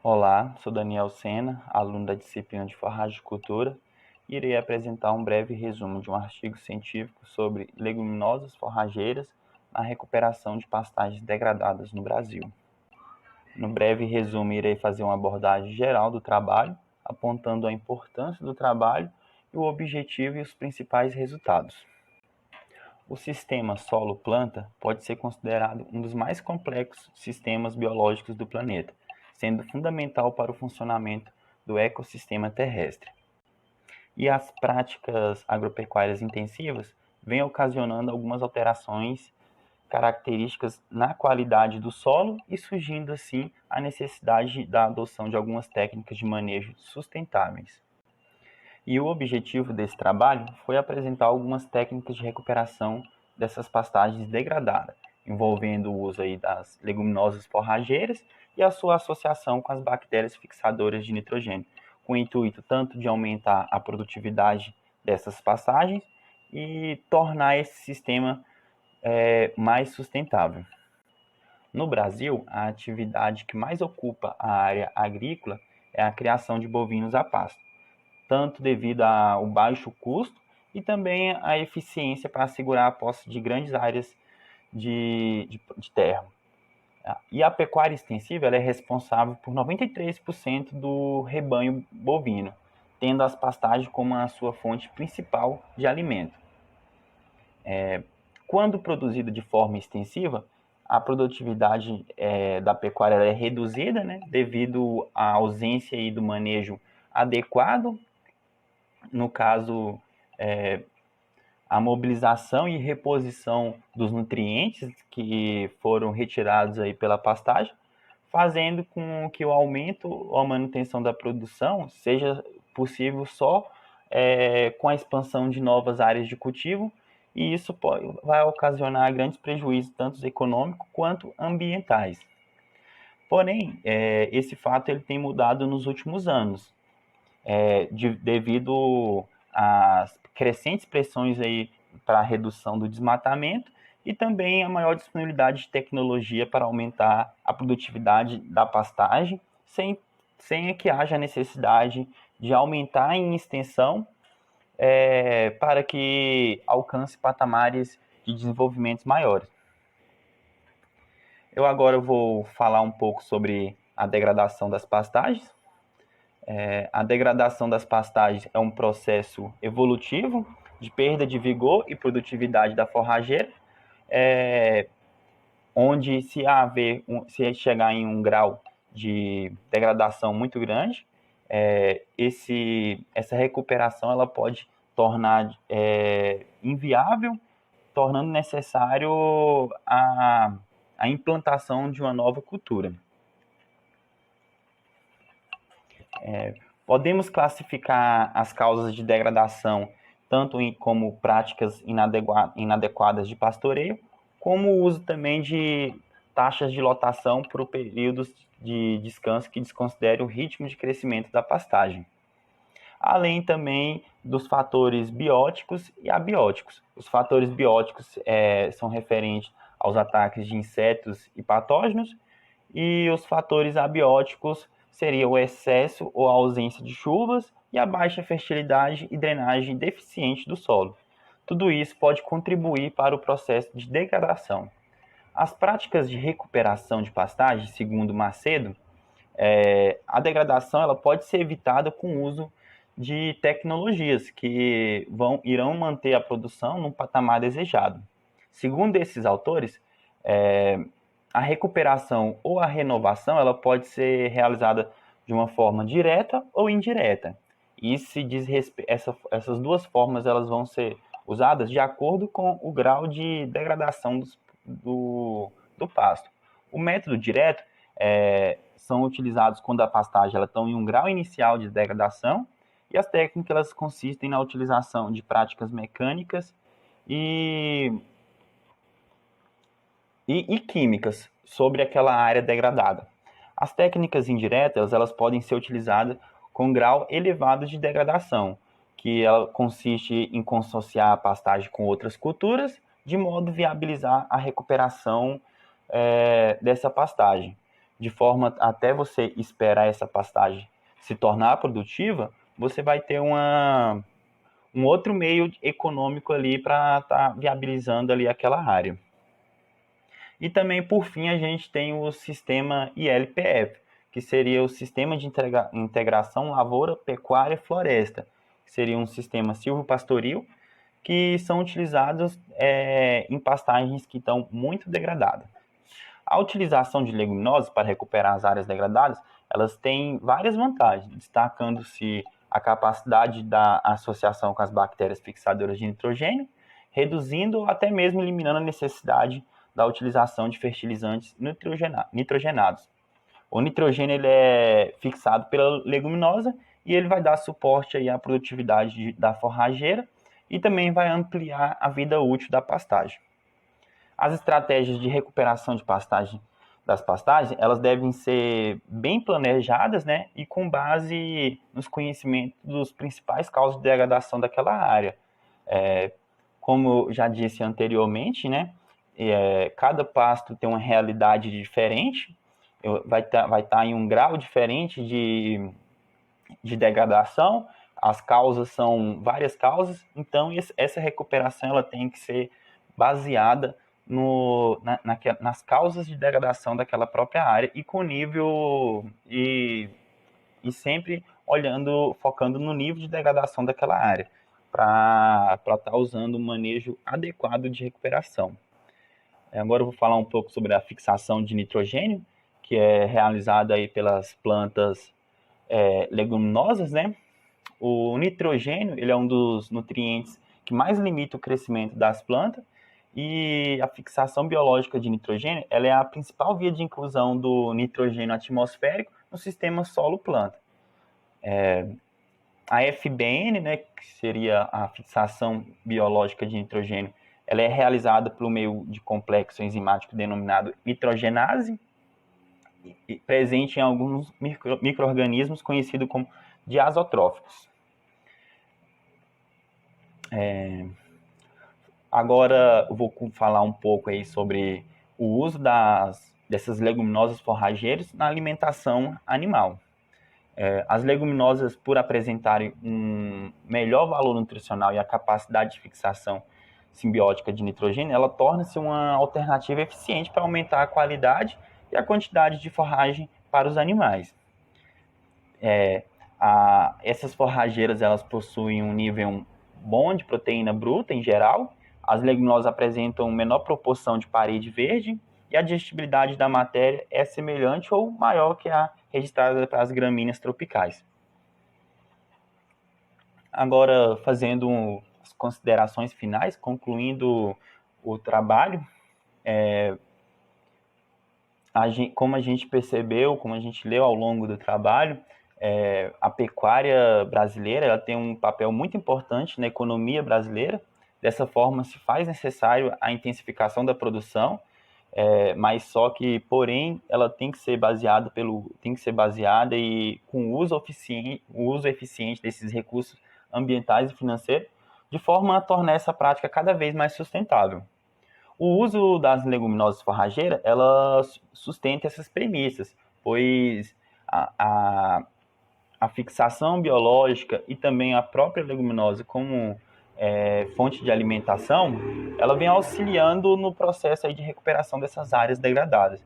Olá, sou Daniel Sena, aluno da disciplina de Forragicultura, e irei apresentar um breve resumo de um artigo científico sobre leguminosas forrageiras na recuperação de pastagens degradadas no Brasil. No breve resumo, irei fazer uma abordagem geral do trabalho, apontando a importância do trabalho e o objetivo e os principais resultados. O sistema solo-planta pode ser considerado um dos mais complexos sistemas biológicos do planeta, sendo fundamental para o funcionamento do ecossistema terrestre. E as práticas agropecuárias intensivas vêm ocasionando algumas alterações características na qualidade do solo e surgindo assim a necessidade da adoção de algumas técnicas de manejo sustentáveis. E o objetivo desse trabalho foi apresentar algumas técnicas de recuperação dessas pastagens degradadas, envolvendo o uso aí das leguminosas forrageiras e a sua associação com as bactérias fixadoras de nitrogênio, com o intuito tanto de aumentar a produtividade dessas pastagens e tornar esse sistema mais sustentável. No Brasil, a atividade que mais ocupa a área agrícola é a criação de bovinos a pasto, tanto devido ao baixo custo e também à eficiência para assegurar a posse de grandes áreas de terra. E a pecuária extensiva ela é responsável por 93% do rebanho bovino, tendo as pastagens como a sua fonte principal de alimento. Quando produzida de forma extensiva, a produtividade da pecuária é reduzida, né, devido à ausência do manejo adequado, no caso, a mobilização e reposição dos nutrientes que foram retirados aí pela pastagem, fazendo com que o aumento ou a manutenção da produção seja possível só com a expansão de novas áreas de cultivo, e isso vai ocasionar grandes prejuízos, tanto econômicos quanto ambientais. Porém, esse fato ele tem mudado nos últimos anos, devido às crescentes pressões aí para a redução do desmatamento e também a maior disponibilidade de tecnologia para aumentar a produtividade da pastagem, sem que haja necessidade de aumentar em extensão para que alcance patamares de desenvolvimentos maiores. Eu agora vou falar um pouco sobre a degradação das pastagens. A degradação das pastagens é um processo evolutivo de perda de vigor e produtividade da forrageira, onde se chegar em um grau de degradação muito grande, essa recuperação ela pode tornar inviável, tornando necessário a implantação de uma nova cultura. Podemos classificar as causas de degradação tanto como práticas inadequadas de pastoreio, como o uso também de taxas de lotação por períodos de descanso que desconsiderem o ritmo de crescimento da pastagem. Além também dos fatores bióticos e abióticos. Os fatores bióticos são referentes aos ataques de insetos e patógenos, e os fatores abióticos seriam o excesso ou a ausência de chuvas e a baixa fertilidade e drenagem deficiente do solo. Tudo isso pode contribuir para o processo de degradação. As práticas de recuperação de pastagem, segundo Macedo, a degradação ela pode ser evitada com o uso de tecnologias que irão manter a produção num patamar desejado. Segundo esses autores, a recuperação ou a renovação ela pode ser realizada de uma forma direta ou indireta. E se diz essas duas formas elas vão ser usadas de acordo com o grau de degradação do pasto. O método direto são utilizados quando a pastagem está em um grau inicial de degradação, e as técnicas elas consistem na utilização de práticas mecânicas e químicas sobre aquela área degradada. As técnicas indiretas elas podem ser utilizadas com grau elevado de degradação, que ela consiste em consorciar a pastagem com outras culturas, de modo a viabilizar a recuperação dessa pastagem. de forma até você esperar essa pastagem se tornar produtiva, você vai ter um outro meio econômico ali para estar viabilizando ali aquela área. E também, por fim, a gente tem o sistema ILPF, que seria o Sistema de Integração Lavoura, Pecuária Floresta, que seria um sistema silvopastoril, que são utilizados em pastagens que estão muito degradadas. A utilização de leguminosas para recuperar as áreas degradadas, elas têm várias vantagens, destacando-se a capacidade da associação com as bactérias fixadoras de nitrogênio, reduzindo ou até mesmo eliminando a necessidade da utilização de fertilizantes nitrogenados. O nitrogênio ele é fixado pela leguminosa e ele vai dar suporte aí à produtividade da forrageira e também vai ampliar a vida útil da pastagem. As estratégias de recuperação de pastagem das pastagens, elas devem ser bem planejadas, né, e com base nos conhecimentos dos principais causas de degradação daquela área. Como eu já disse anteriormente, né, cada pasto tem uma realidade diferente, vai estar em um grau diferente de degradação, as causas são várias causas, então essa recuperação ela tem que ser baseada nas causas de degradação daquela própria área e com nível e sempre focando no nível de degradação daquela área, para estar usando um manejo adequado de recuperação. Agora eu vou falar um pouco sobre a fixação de nitrogênio, que é realizada aí pelas plantas leguminosas, né? O nitrogênio ele é um dos nutrientes que mais limita o crescimento das plantas e a fixação biológica de nitrogênio ela é a principal via de inclusão do nitrogênio atmosférico no sistema solo-planta. A FBN, né, que seria a fixação biológica de nitrogênio, ela é realizada por meio de complexo enzimático denominado nitrogenase, presente em alguns micro-organismos conhecidos como diazotróficos. Agora eu vou falar um pouco aí sobre o uso dessas leguminosas forrageiras na alimentação animal. As leguminosas, por apresentarem um melhor valor nutricional e a capacidade de fixação simbiótica de nitrogênio, ela torna-se uma alternativa eficiente para aumentar a qualidade e a quantidade de forragem para os animais. Essas forrageiras elas possuem um nível bom de proteína bruta em geral. As leguminosas apresentam menor proporção de parede verde e a digestibilidade da matéria é semelhante ou maior que a registrada para as gramíneas tropicais. Agora, fazendo as considerações finais, concluindo o trabalho, como a gente percebeu, como a gente leu ao longo do trabalho, a pecuária brasileira ela tem um papel muito importante na economia brasileira. Dessa forma, se faz necessário a intensificação da produção, mas só que, porém, ela tem que ser baseada e com o uso eficiente desses recursos ambientais e financeiros, de forma a tornar essa prática cada vez mais sustentável. O uso das leguminosas forrageiras, ela sustenta essas premissas, pois a fixação biológica e também a própria leguminosa como fonte de alimentação, ela vem auxiliando no processo aí de recuperação dessas áreas degradadas.